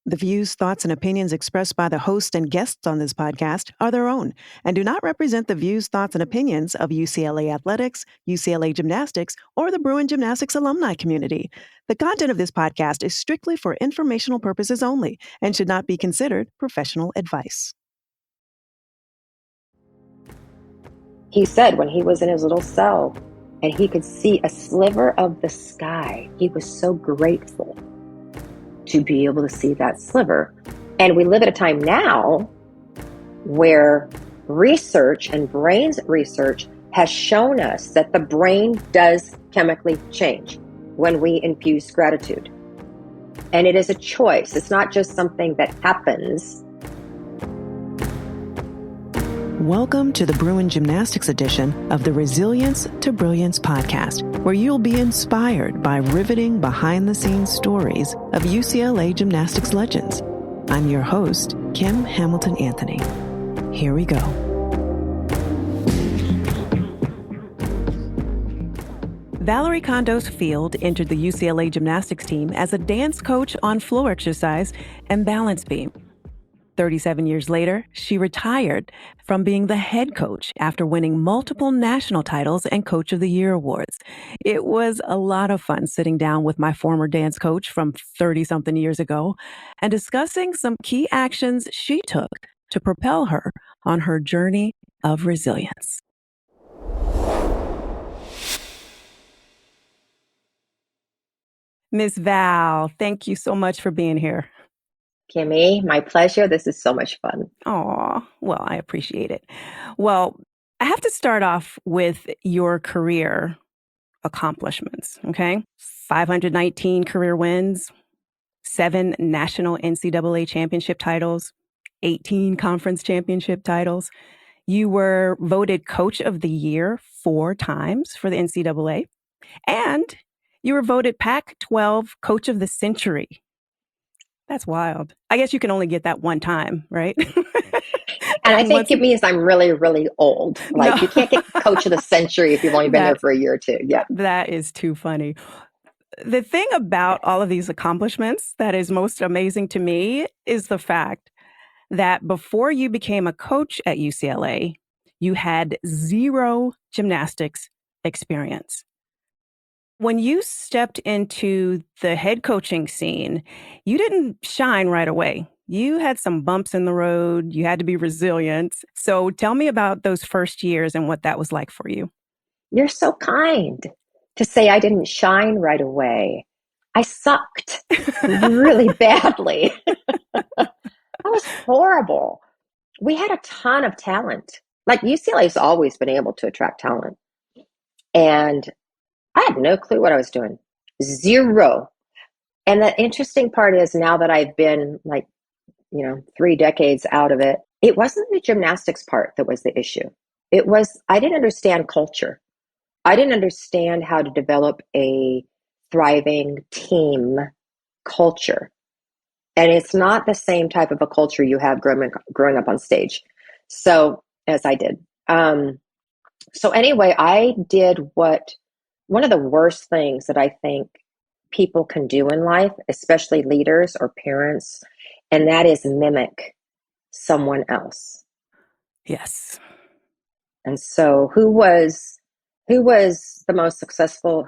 The views, thoughts, and opinions expressed by the host and guests on this podcast are their own and do not represent the views, thoughts, and opinions of UCLA Athletics, UCLA Gymnastics, or the Bruin Gymnastics alumni community. The content of this podcast is strictly for informational purposes only and should not be considered professional advice. He said when he was in his little cell and he could see a sliver of the sky, he was so grateful to be able to see that sliver. And we live at a time now where research and brain research has shown us that the brain does chemically change when we infuse gratitude. And it is a choice. It's not just something that happens. Welcome to the Bruin Gymnastics edition of the Resilience to Brilliance podcast, where you'll be inspired by riveting behind-the-scenes stories of UCLA gymnastics legends. I'm your host, Kim Hamilton Anthony. Here we go. Valorie Kondos Field entered the UCLA gymnastics team as a dance coach on floor exercise and balance beam. 37 years later, she retired from being the head coach after winning multiple national titles and Coach of the Year awards. It was a lot of fun sitting down with my former dance coach from 30-something years ago and discussing some key actions she took to propel her on her journey of resilience. Miss Val, thank you so much for being here. Kimmy, my pleasure. This is so much fun. Oh, well, I appreciate it. Well, I have to start off with your career accomplishments, okay? 519 career wins, 7 national NCAA championship titles, 18 conference championship titles. You were voted Coach of the Year 4 times for the NCAA, and you were voted Pac-12 Coach of the Century. That's wild. I guess you can only get that one time, right? And I think it means I'm really, really old. Like, no. You can't get Coach of the Century if you've only been there for a year or two. Yeah. That is too funny. The thing about all of these accomplishments that is most amazing to me is the fact that before you became a coach at UCLA, you had 0 gymnastics experience. When you stepped into the head coaching scene, you didn't shine right away. You had some bumps in the road. You had to be resilient. So tell me about those first years and what that was like for you. You're so kind to say I didn't shine right away. I sucked really badly. That was horrible. We had a ton of talent. Like, UCLA has always been able to attract talent. And I had no clue what I was doing. 0. And the interesting part is, now that I've been 3 decades out of it, it wasn't the gymnastics part that was the issue. It was, I didn't understand culture. I didn't understand how to develop a thriving team culture. And it's not the same type of a culture you have growing up on stage. So, as I did. So anyway, I did one of the worst things that I think people can do in life, especially leaders or parents, and that is mimic someone else. Yes. And so who were the most successful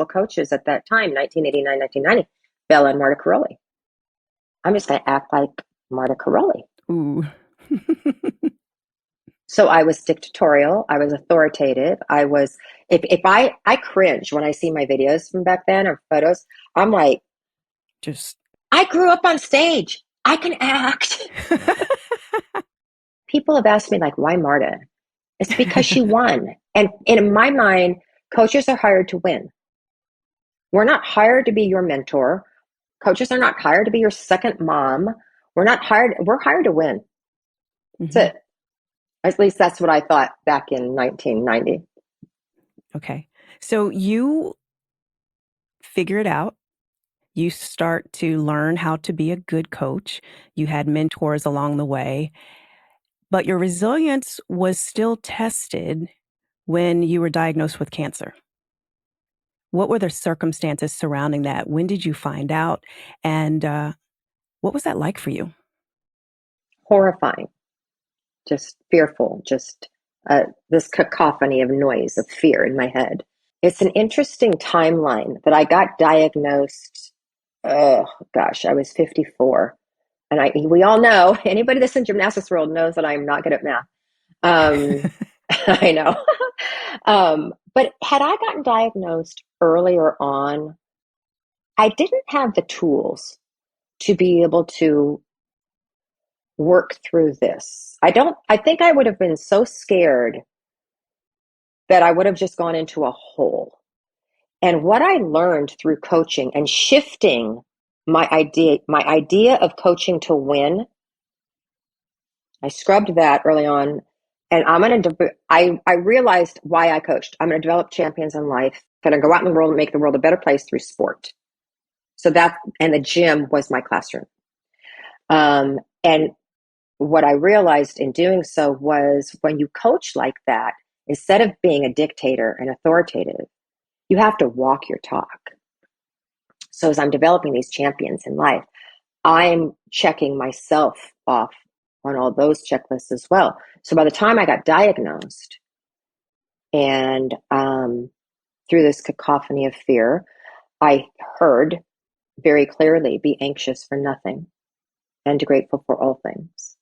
coaches at that time, 1989, 1990? Bella and Marta Caroli. I'm just going to act like Marta Caroli. Ooh. So I was dictatorial. I was authoritative. If I cringe when I see my videos from back then or photos. I'm like, I grew up on stage. I can act. People have asked me, like, why Marta? It's because she won. And in my mind, coaches are hired to win. We're not hired to be your mentor. Coaches are not hired to be your second mom. We're hired to win. That's it. At least that's what I thought back in 1990. Okay. So you figure it out. You start to learn how to be a good coach. You had mentors along the way. But your resilience was still tested when you were diagnosed with cancer. What were the circumstances surrounding that? When did you find out? And What was that like for you? Horrifying, just fearful, just this cacophony of noise, of fear in my head. It's an interesting timeline that I got diagnosed. Oh gosh, I was 54. And we all know, anybody that's in gymnastics world knows that I'm not good at math. Um, I know. But had I gotten diagnosed earlier on, I didn't have the tools to be able to work through this. I think I would have been so scared that I would have just gone into a hole. And what I learned through coaching and shifting my idea of coaching to win, I scrubbed that early on. And I realized why I coached. I'm going to develop champions in life. I'm going to go out in the world and make the world a better place through sport. And the gym was my classroom. And what I realized in doing so was when you coach like that, instead of being a dictator and authoritative, you have to walk your talk. So as I'm developing these champions in life, I'm checking myself off on all those checklists as well. So by the time I got diagnosed and through this cacophony of fear, I heard very clearly, be anxious for nothing and grateful for all things.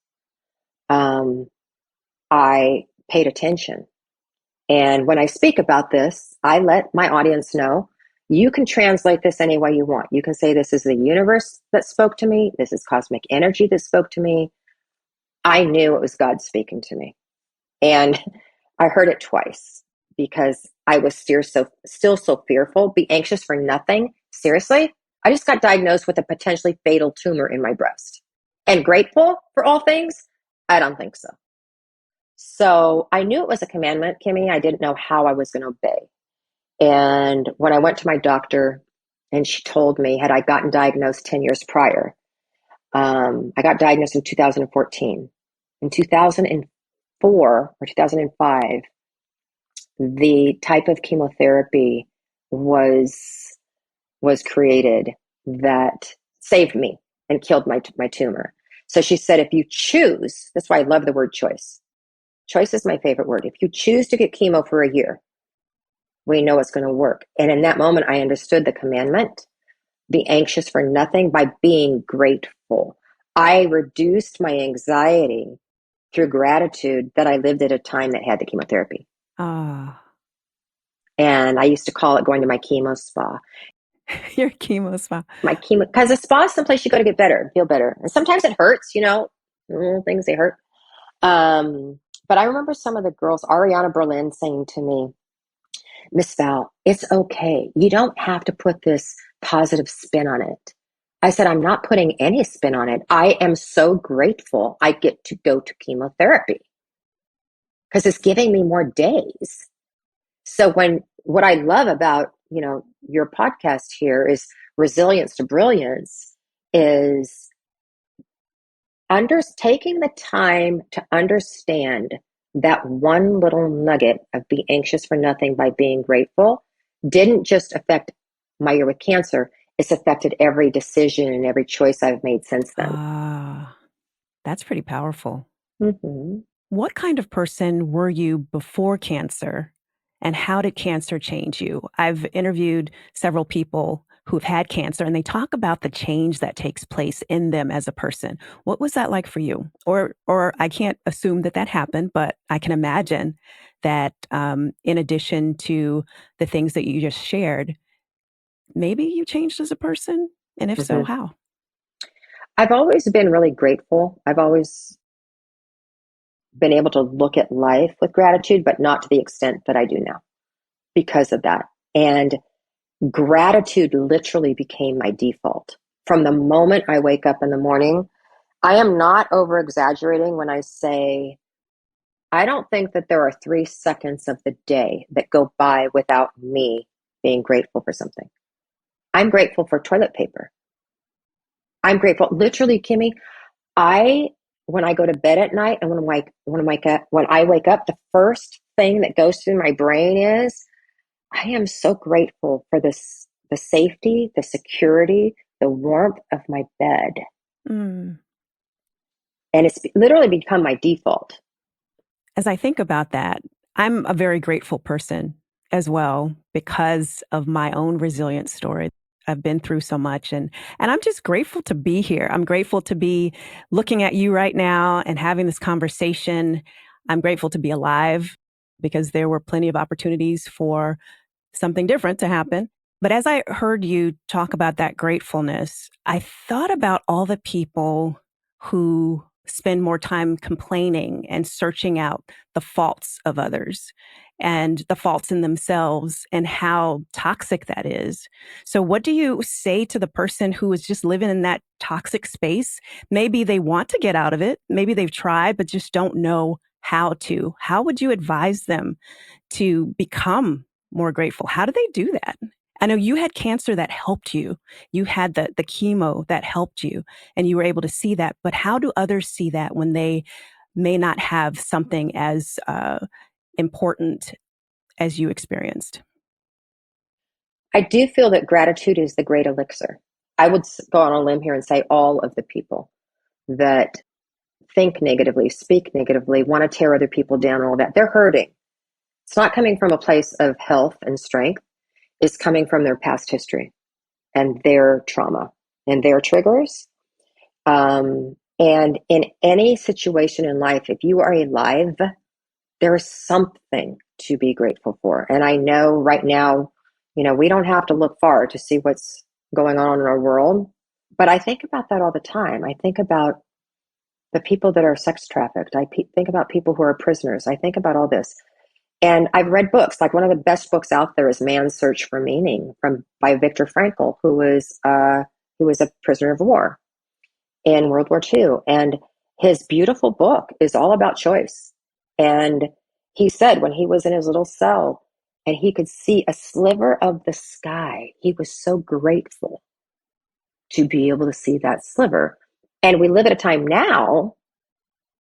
I paid attention. And when I speak about this, I let my audience know you can translate this any way you want. You can say this is the universe that spoke to me. This is cosmic energy that spoke to me. I knew it was God speaking to me. And I heard it twice because I was still so fearful. Be anxious for nothing. Seriously? I just got diagnosed with a potentially fatal tumor in my breast. And grateful for all things? I don't think so. So I knew it was a commandment, Kimmy. I didn't know how I was going to obey. And when I went to my doctor and she told me, had I gotten diagnosed 10 years prior, I got diagnosed in 2014. In 2004 or 2005, the type of chemotherapy was created that saved me and killed my tumor. So she said, if you choose, that's why I love the word choice. Choice is my favorite word. If you choose to get chemo for a year, we know it's going to work. And in that moment, I understood the commandment, be anxious for nothing by being grateful. I reduced my anxiety through gratitude that I lived at a time that had the chemotherapy. Ah, And I used to call it going to my chemo spa. your chemo spa. My chemo, because a spa is someplace you go to get better, feel better. And sometimes it hurts, things they hurt. But I remember some of the girls, Ariana Berlin, saying to me, Miss Val, it's okay. You don't have to put this positive spin on it. I said, I'm not putting any spin on it. I am so grateful I get to go to chemotherapy because it's giving me more days. So what I love about, your podcast here is resilience to brilliance is taking the time to understand that one little nugget of be anxious for nothing by being grateful didn't just affect my year with cancer. It's affected every decision and every choice I've made since then. Ah, that's pretty powerful. Mm-hmm. What kind of person were you before cancer, and how did cancer change you? I've interviewed several people who've had cancer, and they talk about the change that takes place in them as a person. What was that like for you? Or I can't assume that happened, but I can imagine that in addition to the things that you just shared, maybe you changed as a person, and if so, Mm-hmm. how? I've always been really grateful. I've always been able to look at life with gratitude, but not to the extent that I do now because of that. And gratitude literally became my default. From the moment I wake up in the morning, I am not over exaggerating when I say, I don't think that there are 3 seconds of the day that go by without me being grateful for something. I'm grateful for toilet paper. I'm grateful, literally, Kimmy, when I go to bed at night and when I wake up, the first thing that goes through my brain is, I am so grateful for the safety, the security, the warmth of my bed. Mm. And it's literally become my default. As I think about that, I'm a very grateful person as well because of my own resilient story. I've been through so much and I'm just grateful to be here. I'm grateful to be looking at you right now and having this conversation. I'm grateful to be alive because there were plenty of opportunities for something different to happen. But as I heard you talk about that gratefulness, I thought about all the people who spend more time complaining and searching out the faults of others and the faults in themselves and how toxic that is. So, what do you say to the person who is just living in that toxic space? Maybe they want to get out of it. Maybe they've tried, but just don't know how to. How would you advise them to become more grateful? How do they do that? I know you had cancer that helped you. You had the chemo that helped you and you were able to see that. But how do others see that when they may not have something as important as you experienced? I do feel that gratitude is the great elixir. I would go on a limb here and say all of the people that think negatively, speak negatively, want to tear other people down, all that, they're hurting. It's not coming from a place of health and strength. It's coming from their past history and their trauma and their triggers. And in any situation in life, if you are alive, there is something to be grateful for. And I know right now, we don't have to look far to see what's going on in our world. But I think about that all the time. I think about the people that are sex trafficked. I think about people who are prisoners. I think about all this. And I've read books, like one of the best books out there is Man's Search for Meaning by Viktor Frankl, who was a prisoner of war in World War II. And his beautiful book is all about choice. And he said when he was in his little cell and he could see a sliver of the sky, he was so grateful to be able to see that sliver. And we live at a time now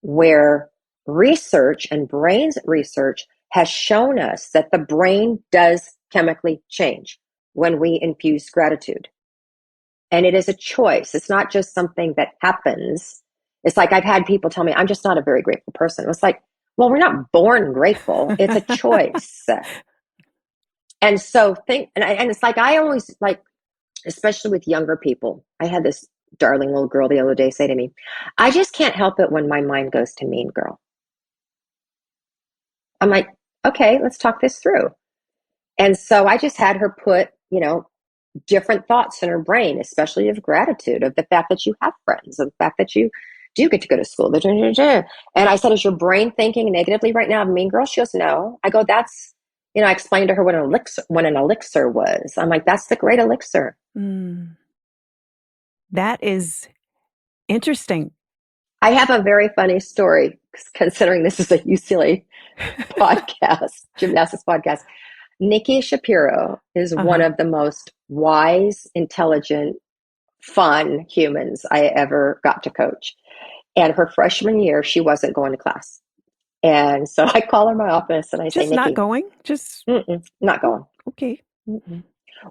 where research and brains research has shown us that the brain does chemically change when we infuse gratitude. And it is a choice. It's not just something that happens. It's like I've had people tell me, I'm just not a very grateful person. It's like, well, we're not born grateful. It's a choice. And so and it's like, I always like, especially with younger people, I had this darling little girl the other day say to me, I just can't help it when my mind goes to mean girl. I'm like, okay, let's talk this through. And so I just had her put, different thoughts in her brain, especially of gratitude, of the fact that you have friends, of the fact that you do get to go to school. And I said, is your brain thinking negatively right now of mean girl? She goes, no. I go, that's, I explained to her what an elixir was. I'm like, that's the great elixir. Mm. That is interesting. I have a very funny story, considering this is a UCLA podcast, gymnastics podcast. Nikki Shapiro is one of the most wise, intelligent, fun humans I ever got to coach. And her freshman year, she wasn't going to class. And so I call her in my office and I say, Just not Nikki, going? Just not going. okay. Mm-mm.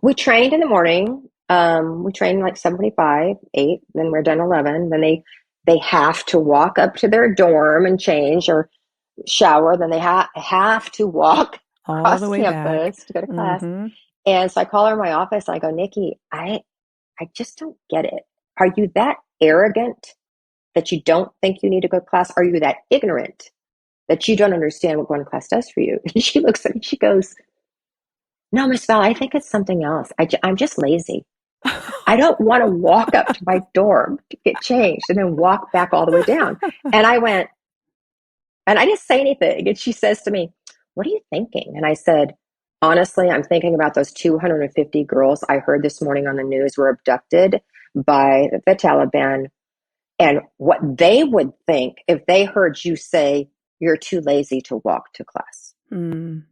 We trained in the morning. We trained like 7:45, 8, then we're done 11. Then they have to walk up to their dorm and change or shower. Then they have to walk All across the way back. campus to go to class. Mm-hmm. And so I call her in my office and I go, Nikki, I just don't get it. Are you that arrogant that you don't think you need to go to class? Are you that ignorant that you don't understand what going to class does for you? And she looks at me, she goes, no, Miss Val, I think it's something else. I'm just lazy. I don't want to walk up to my dorm to get changed and then walk back all the way down. And I went, and I didn't say anything. And she says to me, what are you thinking? And I said, honestly, I'm thinking about those 250 girls I heard this morning on the news were abducted by the Taliban and what they would think if they heard you say, you're too lazy to walk to class. Mm.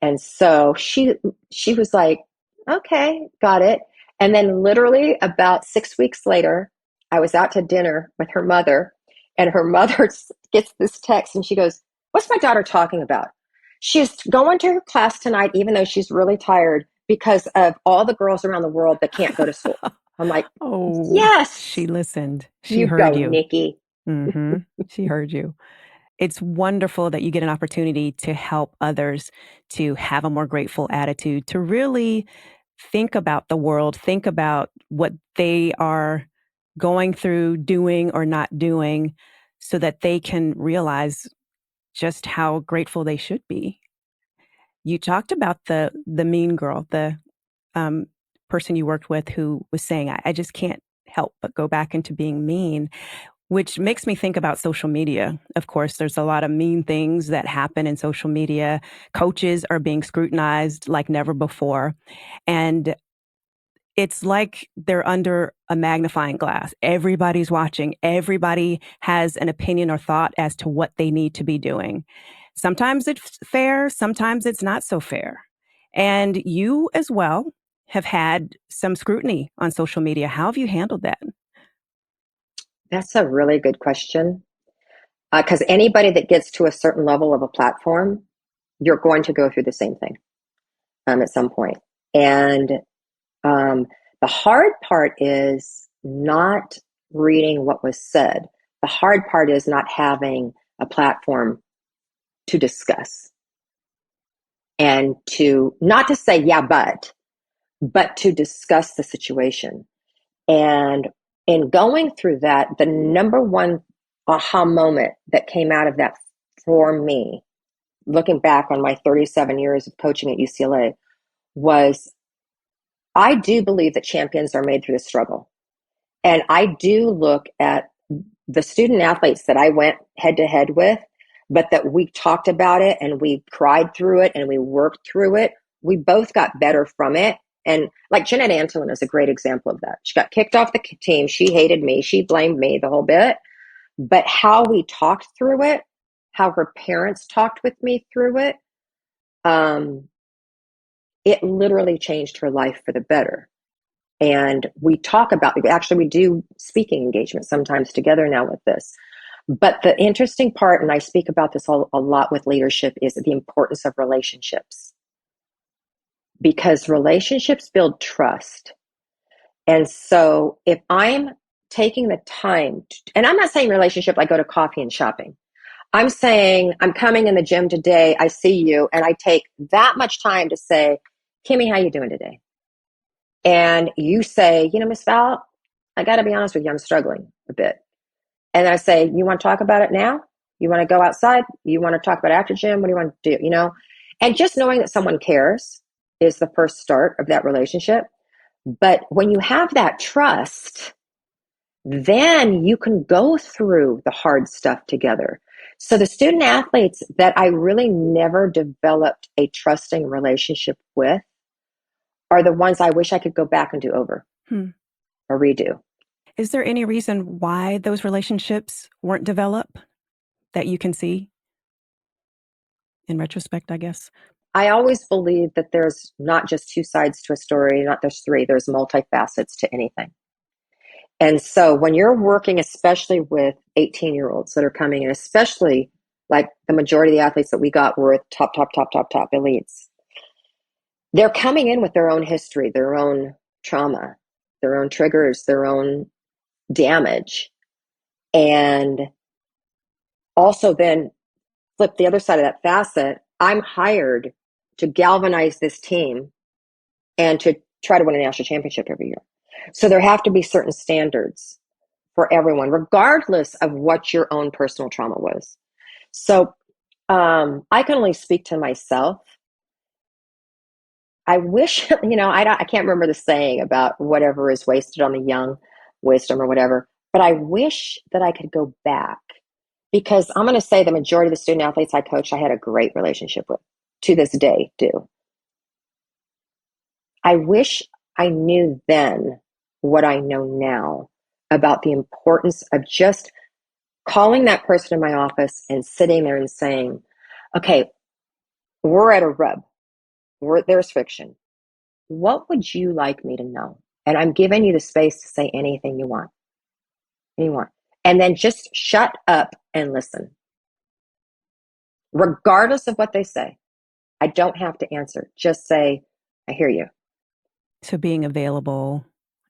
And so she was like, okay, got it. And then literally about 6 weeks later, I was out to dinner with her mother and her mother gets this text and she goes, what's my daughter talking about? She's going to her class tonight, even though she's really tired because of all the girls around the world that can't go to school. I'm like, Oh, yes, she listened. She you heard go, you. Nikki. She heard you. It's wonderful that you get an opportunity to help others to have a more grateful attitude, to really think about the world, think about what they are going through, doing or not doing, so that they can realize just how grateful they should be. You talked about the mean girl, the um, person you worked with who was saying, I just can't help but go back into being mean, which makes me think about social media. Of course, there's a lot of mean things that happen in social media. Coaches are being scrutinized like never before. And it's like they're under a magnifying glass. Everybody's watching. Everybody has an opinion or thought as to what they need to be doing. Sometimes it's fair, sometimes it's not so fair. And you as well have had some scrutiny on social media. How have you handled that? That's a really good question. Because anybody that gets to a certain level of a platform, you're going to go through the same thing at some point. And um, the hard part is not reading what was said. The hard part is not having a platform to discuss and to not to say, yeah, but to discuss the situation. And in going through that, the number one aha moment that came out of that for me, looking back on my 37 years of coaching at UCLA, was I do believe that champions are made through the struggle. And I do look at the student athletes that I went head to head with, but that we talked about it and we cried through it and we worked through it. We both got better from it. And like Jeanette Antolin is a great example of that. She got kicked off the team. She hated me. She blamed me the whole bit. But how we talked through it, how her parents talked with me through it, um, it literally changed her life for the better. And we talk about, actually, we do speaking engagements sometimes together now with this. But the interesting part, and I speak about this a lot with leadership, is the importance of relationships. Because relationships build trust. And so if I'm taking the time, and I'm not saying relationship like go to coffee and shopping. I'm saying I'm coming in the gym today, I see you, and I take that much time to say, Kimmy, how you doing today? And you say, Miss Val, I got to be honest with you, I'm struggling a bit. And I say, you want to talk about it now? You want to go outside? You want to talk about after gym? What do you want to do? And just knowing that someone cares is the first start of that relationship. But when you have that trust, then you can go through the hard stuff together. So the student athletes that I really never developed a trusting relationship with are the ones I wish I could go back and do over or redo. Is there any reason why those relationships weren't developed that you can see in retrospect, I guess? I always believe that there's not just two sides to a story, not there's three, there's multifacets to anything. And so when you're working, especially with 18-year-olds that are coming in, especially like the majority of the athletes that we got were top elites, they're coming in with their own history, their own trauma, their own triggers, their own damage. And also then flip the other side of that facet, I'm hired to galvanize this team and to try to win a national championship every year. So there have to be certain standards for everyone, regardless of what your own personal trauma was. So I can only speak to myself. I wish, I can't remember the saying about whatever is wasted on the young, wisdom or whatever, but I wish that I could go back because I'm going to say the majority of the student athletes I coached, I had a great relationship with, to this day, do. I wish I knew then what I know now about the importance of just calling that person in my office and sitting there and saying, okay, we're at a rub. There's friction. What would you like me to know? And I'm giving you the space to say anything you want. And then just shut up and listen. Regardless of what they say, I don't have to answer. Just say, I hear you. So being available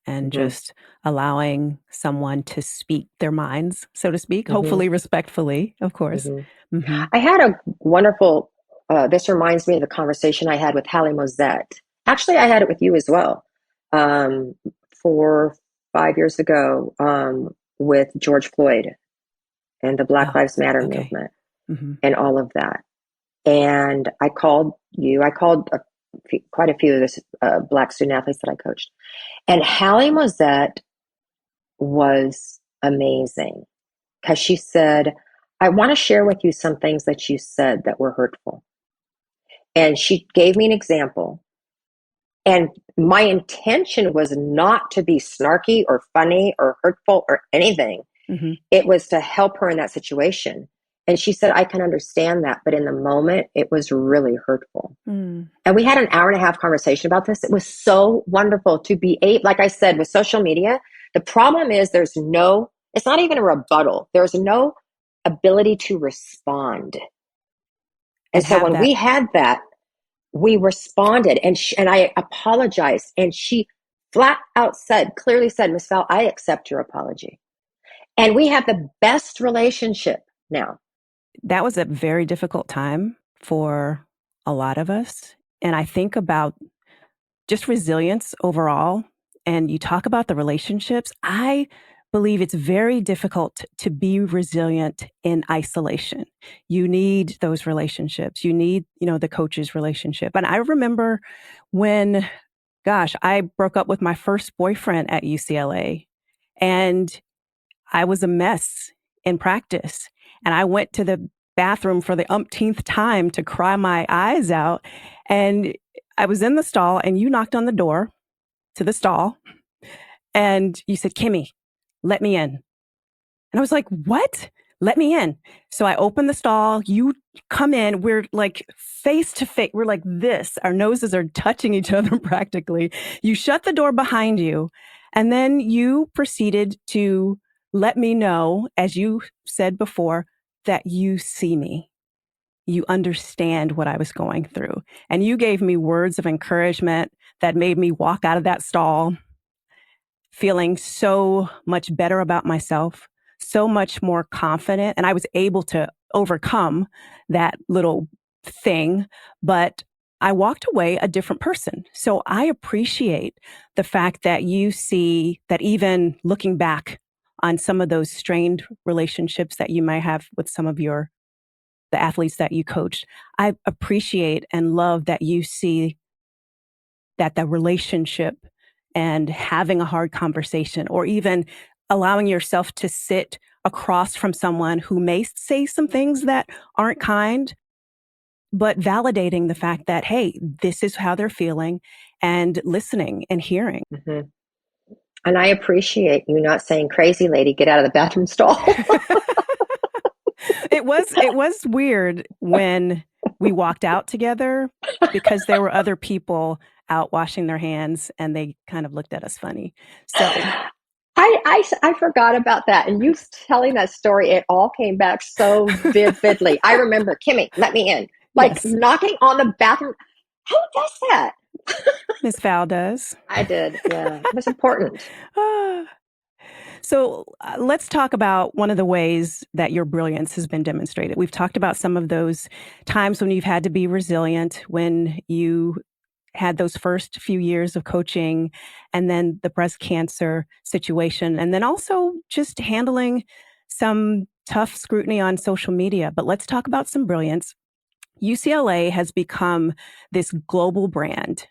and Hmm. just allowing someone to speak their minds, so to speak, Hmm. hopefully respectfully, of course. Hmm. Hmm. I had a wonderful, this reminds me of the conversation I had with Hallie Mosette. Actually, I had it with you as well, um, 4, 5 years ago, with George Floyd and the Black Oh, Lives Matter okay. movement Hmm. and all of that. And I called you, I called quite a few of the Black student athletes that I coached. And Hallie Mosette was amazing because she said, I want to share with you some things that you said that were hurtful. And she gave me an example. And my intention was not to be snarky or funny or hurtful or anything. Hmm. It was to help her in that situation. And she said, I can understand that. But in the moment, it was really hurtful. Mm. And we had an hour and a half conversation about this. It was so wonderful to be able, like I said, with social media, the problem is it's not even a rebuttal. There's no ability to respond. And And so have when that. we had that, we responded and I apologized. And she flat out clearly said, Miss Val, I accept your apology. And we have the best relationship now. That was a very difficult time for a lot of us. And I think about just resilience overall. And you talk about the relationships. I believe it's very difficult to be resilient in isolation. You need those relationships. You need, the coach's relationship. And I remember when, gosh, I broke up with my first boyfriend at UCLA, and I was a mess in practice. And I went to the bathroom for the umpteenth time to cry my eyes out. And I was in the stall, and you knocked on the door to the stall, and you said, Kimmy, let me in. And I was like, what? Let me in. So I open the stall, you come in, we're like face to face, we're like this, our noses are touching each other practically. You shut the door behind you, and then you proceeded to let me know, as you said before, that you see me. You understand what I was going through. And you gave me words of encouragement that made me walk out of that stall feeling so much better about myself, so much more confident. And I was able to overcome that little thing, but I walked away a different person. So I appreciate the fact that you see that, even looking back on some of those strained relationships that you might have with some of the athletes that you coached. I appreciate and love that you see that the relationship and having a hard conversation, or even allowing yourself to sit across from someone who may say some things that aren't kind, but validating the fact that, hey, this is how they're feeling, and listening and hearing. Mm-hmm. And I appreciate you not saying, crazy lady, get out of the bathroom stall. It was weird when we walked out together, because there were other people out washing their hands, and they kind of looked at us funny. So I forgot about that. And you telling that story, it all came back so vividly. I remember, Kimmy, let me in. Like yes, knocking on the bathroom. Who does that? Miss Val does. I did. Yeah. It was important. So let's talk about one of the ways that your brilliance has been demonstrated. We've talked about some of those times when you've had to be resilient, when you had those first few years of coaching, and then the breast cancer situation, and then also just handling some tough scrutiny on social media. But let's talk about some brilliance. UCLA has become this global brand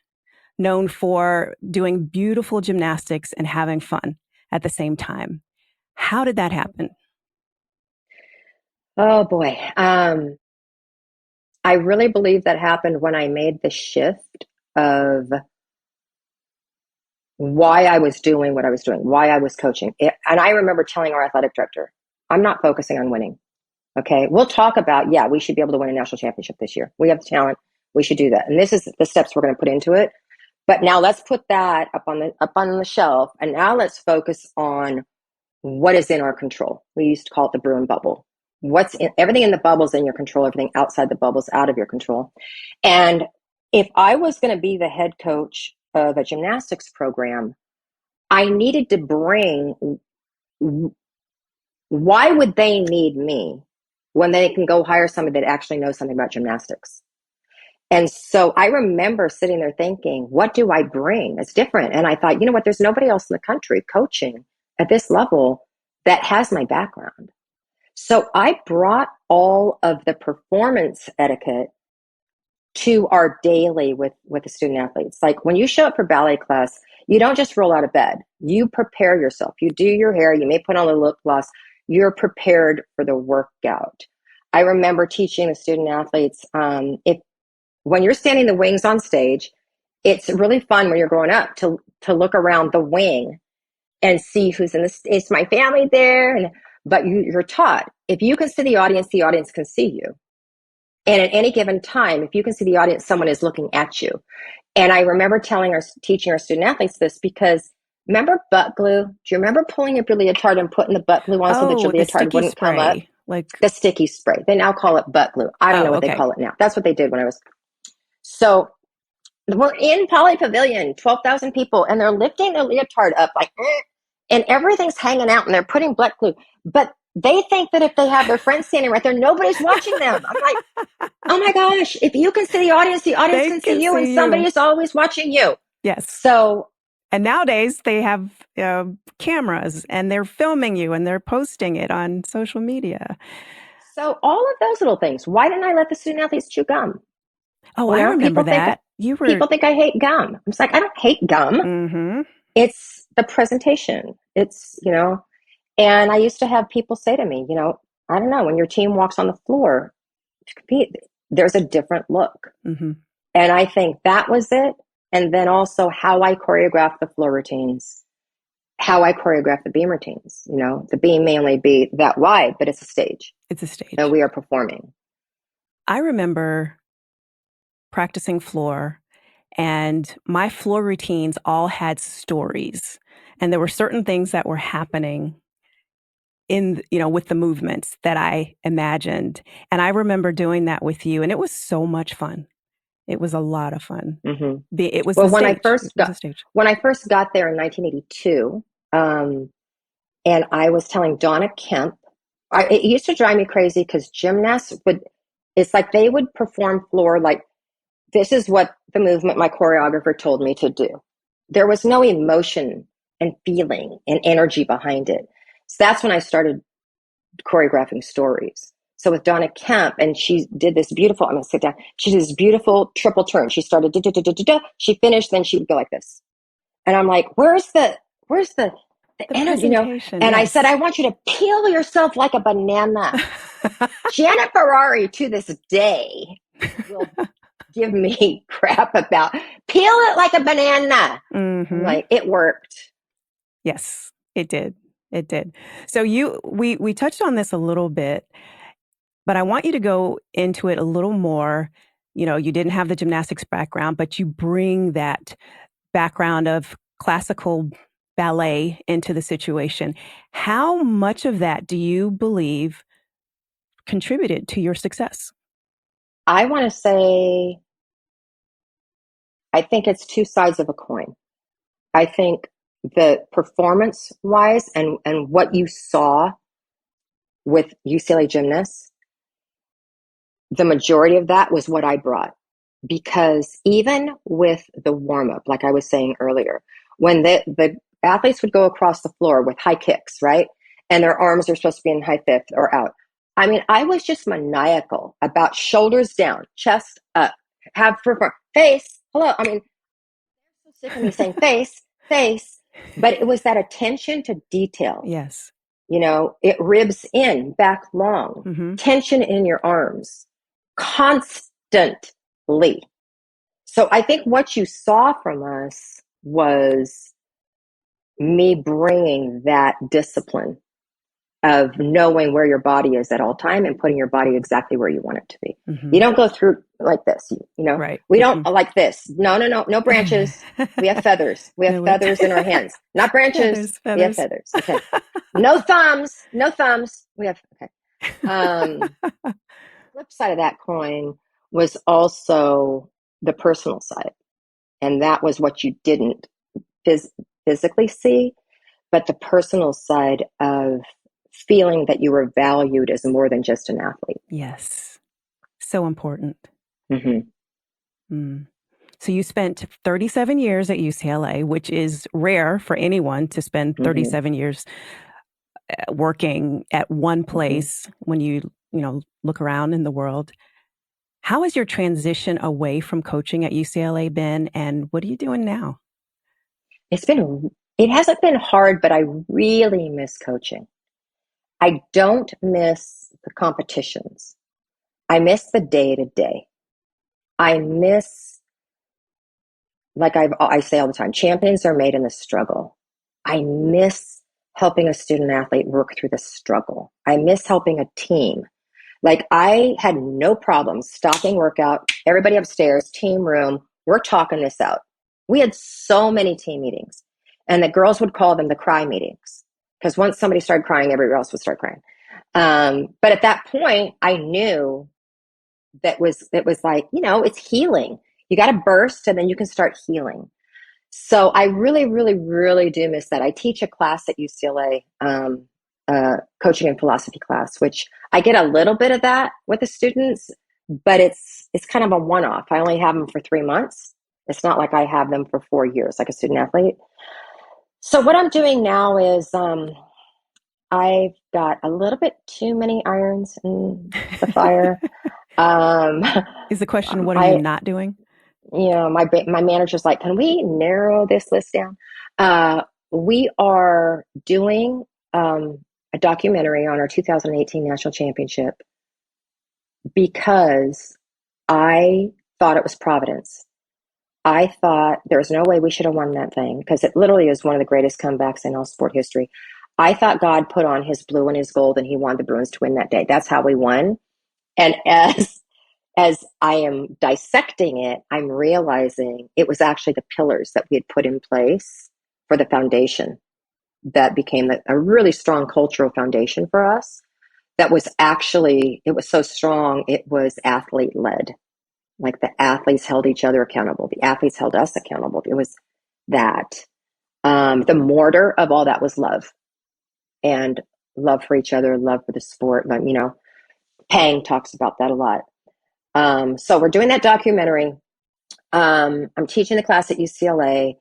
known for doing beautiful gymnastics and having fun at the same time. How did that happen? Oh boy. I really believe that happened when I made the shift of why I was doing what I was doing, why I was coaching. And I remember telling our athletic director, I'm not focusing on winning. Okay. We'll talk about, yeah, we should be able to win a national championship this year. We have the talent. We should do that. And this is the steps we're going to put into it. But now let's put that up on the shelf. And now let's focus on what is in our control. We used to call it the Bruin bubble. Everything in the bubble is in your control. Everything outside the bubble is out of your control. And if I was going to be the head coach of a gymnastics program, I needed to bring, why would they need me when they can go hire somebody that actually knows something about gymnastics? And so I remember sitting there thinking, what do I bring? It's different. And I thought, you know what? There's nobody else in the country coaching at this level that has my background. So I brought all of the performance etiquette to our daily with the student athletes. Like when you show up for ballet class, you don't just roll out of bed. You prepare yourself. You do your hair. You may put on a lip gloss. You're prepared for the workout. I remember teaching the student athletes, if when you're standing the wings on stage, it's really fun when you're growing up to look around the wing and see who's in the, it's my family there. But you're taught, if you can see the audience can see you. And at any given time, if you can see the audience, someone is looking at you. And I remember teaching our student athletes this because remember butt glue? Do you remember pulling up your leotard and putting the butt glue on so that your leotard wouldn't come up? Like the sticky spray. They now call it butt glue. I don't know what they call it now. That's what they did when I was. So we're in Poly Pavilion, 12,000 people, and they're lifting their leotard up like, and everything's hanging out and they're putting butt glue. But they think that if they have their friends standing right there, nobody's watching them. I'm like, oh my gosh, if you can see the audience can see you, and somebody is always watching you. Yes. So, and nowadays they have cameras and they're filming you and they're posting it on social media. So all of those little things. Why didn't I let the student athletes chew gum? Oh, I remember that. People think I hate gum. I'm like, I don't hate gum. Mm-hmm. It's the presentation. It's, and I used to have people say to me, I don't know, when your team walks on the floor to compete, there's a different look. Mm-hmm. And I think that was it. And then also how I choreograph the floor routines, how I choreograph the beam routines. The beam may only be that wide, but it's a stage. It's a stage. And we are performing. I remember practicing floor, and my floor routines all had stories. And there were certain things that were happening with the movements that I imagined. And I remember doing that with you, and it was so much fun. It was a lot of fun. Mm-hmm. It was when I first got there in 1982, and I was telling Donna Kemp, it used to drive me crazy because gymnasts it's like they would perform floor like, this is what the movement my choreographer told me to do. There was no emotion and feeling and energy behind it. So that's when I started choreographing stories. So with Donna Kemp, and she did this beautiful, I'm going to sit down. She did this beautiful triple turn. She started, she finished, then she would go like this. And I'm like, where's the energy, And yes. I said, I want you to peel yourself like a banana. Janet Ferrari to this day will give me crap about peel it like a banana. Mm-hmm. Like, it worked. Yes, it did. It did. So we touched on this a little bit, but I want you to go into it a little more. You didn't have the gymnastics background, but you bring that background of classical ballet into the situation. How much of that do you believe contributed to your success? I want to say, I think it's two sides of a coin. I think the performance wise and what you saw with UCLA gymnasts, the majority of that was what I brought. Because even with the warm up, like I was saying earlier, when the athletes would go across the floor with high kicks, right? And their arms are supposed to be in high fifth or out. I mean, I was just maniacal about shoulders down, chest up, have face, hello. I mean, they're so sick of me saying face, but it was that attention to detail. Yes. It ribs in, back long, mm-hmm. tension in your arms, constantly. So I think what you saw from us was me bringing that discipline of knowing where your body is at all time and putting your body exactly where you want it to be. Mm-hmm. You don't go through like this, Right. We don't like this. No branches. We have feathers. We have feathers in our hands. Not branches. Feathers. We have feathers. Okay. No thumbs. We have, okay. Flip side of that coin was also the personal side. And that was what you didn't physically see, but the personal side of feeling that you were valued as more than just an athlete. Yes. So important. Mm-hmm. Mm. So you spent 37 years at UCLA, which is rare for anyone to spend Mm-hmm. 37 years working at one place when you look around in the world. How has your transition away from coaching at UCLA been, and what are you doing now? It hasn't been hard, but I really miss coaching. I don't miss the competitions. I miss the day to day. I miss, like I say all the time, champions are made in the struggle. I miss helping a student athlete work through the struggle. I miss helping a team. Like I had no problem stopping workout, everybody upstairs, team room, we're talking this out. We had so many team meetings, and the girls would call them the cry meetings because once somebody started crying, everybody else would start crying. But at that point, I knew it was like, it's healing. You got to burst and then you can start healing. So I really, really, really do miss that. I teach a class at UCLA, coaching and philosophy class, which I get a little bit of that with the students, but it's kind of a one-off. I only have them for 3 months. It's not like I have them for 4 years, like a student athlete. So what I'm doing now is I've got a little bit too many irons in the fire. Is the question, what are you I, not doing? my manager's like, can we narrow this list down? We are doing a documentary on our 2018 National Championship because I thought it was Providence. I thought there was no way we should have won that thing because it literally is one of the greatest comebacks in all sport history. I thought God put on his blue and his gold and he wanted the Bruins to win that day. That's how we won. And as I am dissecting it, I'm realizing it was actually the pillars that we had put in place for the foundation that became a really strong cultural foundation for us. That was actually, it was so strong, it was athlete led. Like the athletes held each other accountable. The athletes held us accountable. It was that. The mortar of all that was love and love for each other, love for the sport. Pang talks about that a lot. So we're doing that documentary. I'm teaching the class at UCLA.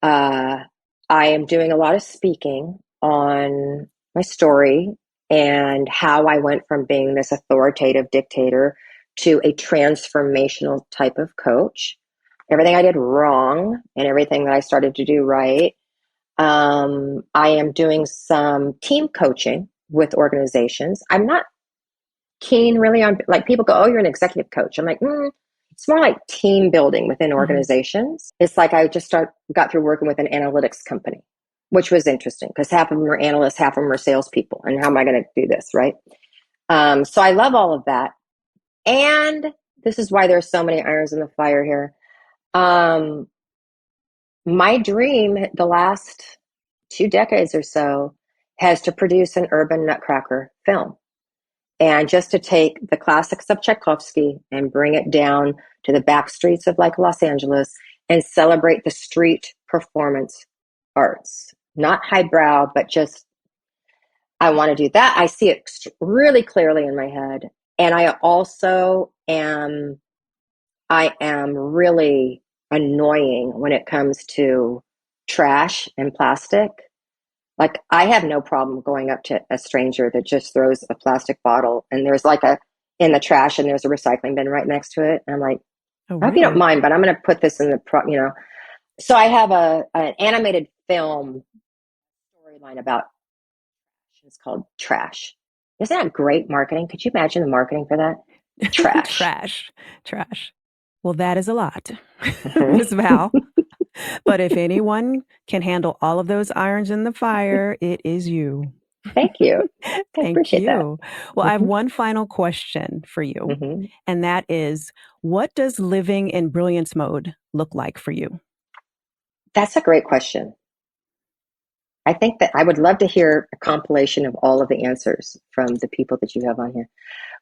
I am doing a lot of speaking on my story and how I went from being this authoritative dictator to a transformational type of coach. Everything I did wrong and everything that I started to do right. I am doing some team coaching with organizations. I'm not keen really on, like, people go, oh, you're an executive coach. I'm like, it's more like team building within organizations. It's like I just got through working with an analytics company, which was interesting because half of them are analysts, half of them are salespeople. And how am I going to do this, right? So I love all of that. And this is why there's so many irons in the fire here. My dream the last 2 decades or so has to produce an urban nutcracker film. And just to take the classics of Tchaikovsky and bring it down to the back streets of like Los Angeles and celebrate the street performance arts. Not highbrow, but just, I want to do that. I see it really clearly in my head. And I am really annoying when it comes to trash and plastic. Like, I have no problem going up to a stranger that just throws a plastic bottle and there's like in the trash and there's a recycling bin right next to it. And I'm like, Oh, I hope you don't really? mind, but I'm going to put this in So I have an animated film storyline about, it's called Trash. Isn't that great marketing? Could you imagine the marketing for that? Trash. Trash. Well, that is a lot, Miss Val. But if anyone can handle all of those irons in the fire, it is you. Thank you. I Thank appreciate that. you. Well, I have one final question for you, and that is, what does living in brilliance mode look like for you? That's a great question. I think that I would love to hear a compilation of all of the answers from the people that you have on here.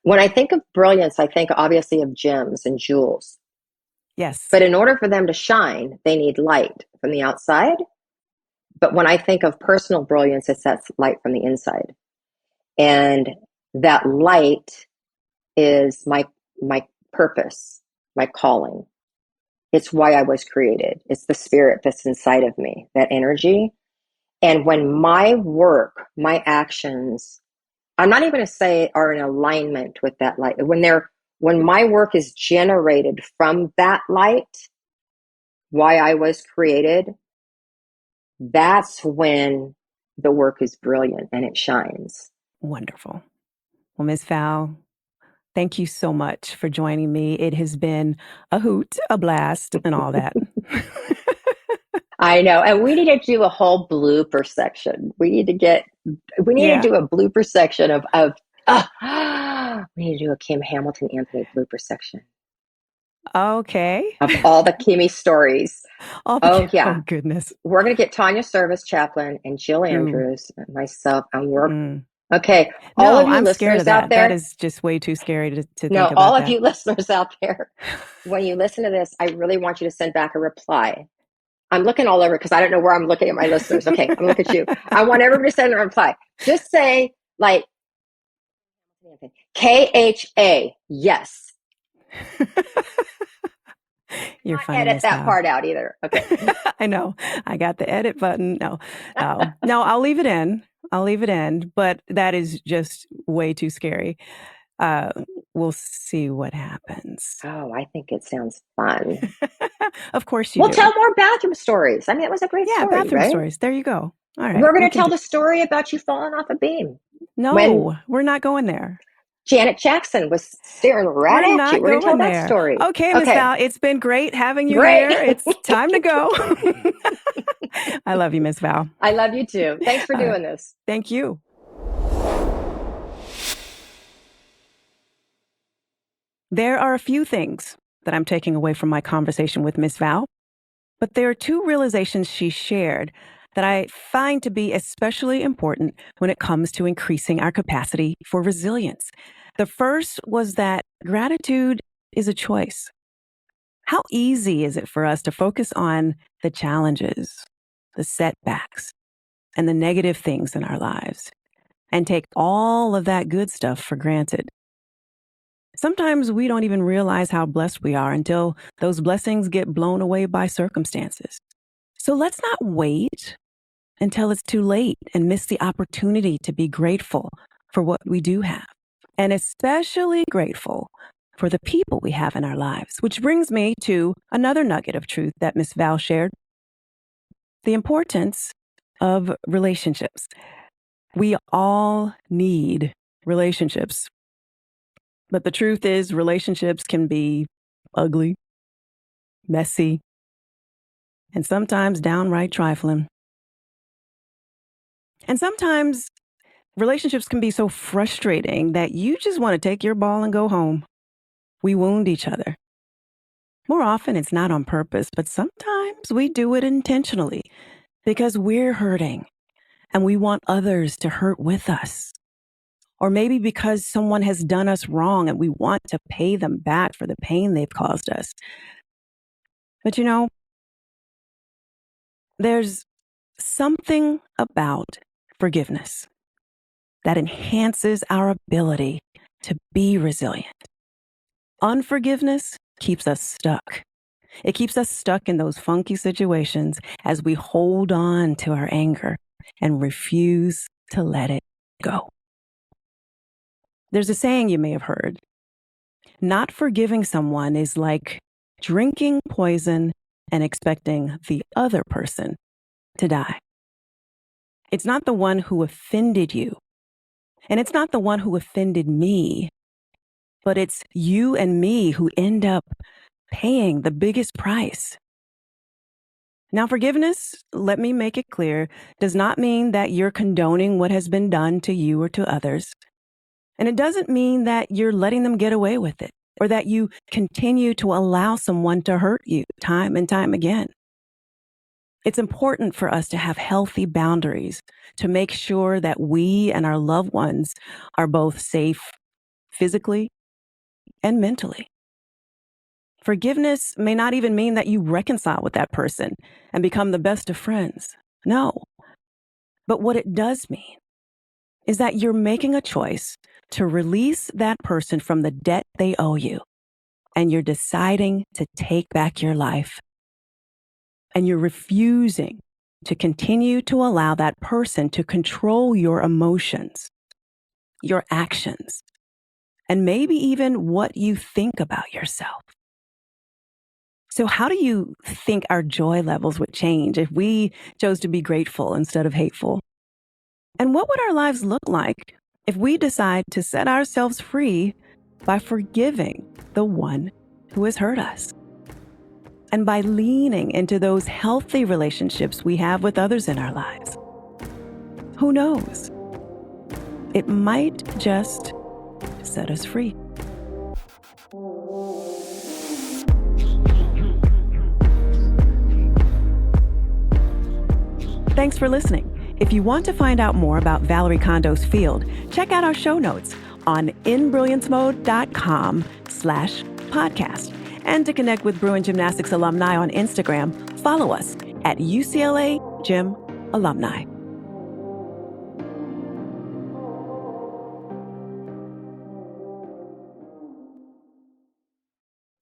When I think of brilliance, I think obviously of gems and jewels. Yes. But in order for them to shine, they need light from the outside. But when I think of personal brilliance, it's that light from the inside. And that light is my purpose, my calling. It's why I was created. It's the spirit that's inside of me, that energy. And when my work, my actions, I'm not even going to say are in alignment with that light. When my work is generated from that light, why I was created, that's when the work is brilliant and it shines. Wonderful. Well, Miss Val, thank you so much for joining me. It has been a hoot, a blast, and all that. I know. And we need to do a whole blooper section. We need to do a blooper section of we need to do a Kim Hamilton Anthony blooper section. Okay. Of all the Kimmy stories. Oh, yeah. Oh, goodness. We're going to get Tanya Service Chaplin and Jill Andrews and myself and work. Okay. All of you I'm listeners scared of that. out there. That is just way too scary to think No, about all that. of you listeners out there, when you listen to this, I really want you to send back a reply. I'm looking all over because I don't know where I'm looking at my listeners. Okay, I'm looking at you. I want everybody to send a reply. Just say like KHA, yes. You're not funny, edit Miss that Val. part out either. Okay. I know. I got the edit button. No, I'll leave it in. But that is just way too scary. We'll see what happens. Oh, I think it sounds fun. Of course you We'll do. tell more bathroom stories. I mean, it was a great story, bathroom right? stories. There you go. All right. We're going to tell the story about you falling off a beam. No, we're not going there. Janet Jackson was staring right at you. We're going to tell that story. Okay, Miss Val, it's been great having you here. It's time to go. I love you, Miss Val. I love you too. Thanks for doing this. Thank you. There are a few things that I'm taking away from my conversation with Miss Val, but there are two realizations she shared that I find to be especially important when it comes to increasing our capacity for resilience. The first was that gratitude is a choice. How easy is it for us to focus on the challenges, the setbacks, and the negative things in our lives, and take all of that good stuff for granted? Sometimes we don't even realize how blessed we are until those blessings get blown away by circumstances. So let's not wait until it's too late and miss the opportunity to be grateful for what we do have, and especially grateful for the people we have in our lives. Which brings me to another nugget of truth that Miss Val shared: the importance of relationships. We all need relationships. But the truth is, relationships can be ugly, messy, and sometimes downright trifling. And sometimes relationships can be so frustrating that you just want to take your ball and go home. We wound each other. More often, it's not on purpose, but sometimes we do it intentionally because we're hurting and we want others to hurt with us. Or maybe because someone has done us wrong and we want to pay them back for the pain they've caused us. But there's something about forgiveness that enhances our ability to be resilient. Unforgiveness keeps us stuck. It keeps us stuck in those funky situations as we hold on to our anger and refuse to let it go. There's a saying you may have heard: not forgiving someone is like drinking poison and expecting the other person to die. It's not the one who offended you, and it's not the one who offended me, but it's you and me who end up paying the biggest price. Now, forgiveness, let me make it clear, does not mean that you're condoning what has been done to you or to others. And it doesn't mean that you're letting them get away with it, or that you continue to allow someone to hurt you time and time again. It's important for us to have healthy boundaries to make sure that we and our loved ones are both safe physically and mentally. Forgiveness may not even mean that you reconcile with that person and become the best of friends. No. But what it does mean is that you're making a choice to release that person from the debt they owe you. And you're deciding to take back your life. And you're refusing to continue to allow that person to control your emotions, your actions, and maybe even what you think about yourself. So how do you think our joy levels would change if we chose to be grateful instead of hateful? And what would our lives look like if we decide to set ourselves free by forgiving the one who has hurt us? And by leaning into those healthy relationships we have with others in our lives? Who knows? It might just set us free. Thanks for listening. If you want to find out more about Valorie Kondos Field, check out our show notes on inbrilliancemode.com/podcast. And to connect with Bruin Gymnastics alumni on Instagram, follow us at UCLA Gym Alumni.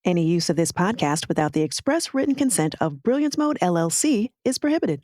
Any use of this podcast without the express written consent of Brilliance Mode LLC is prohibited.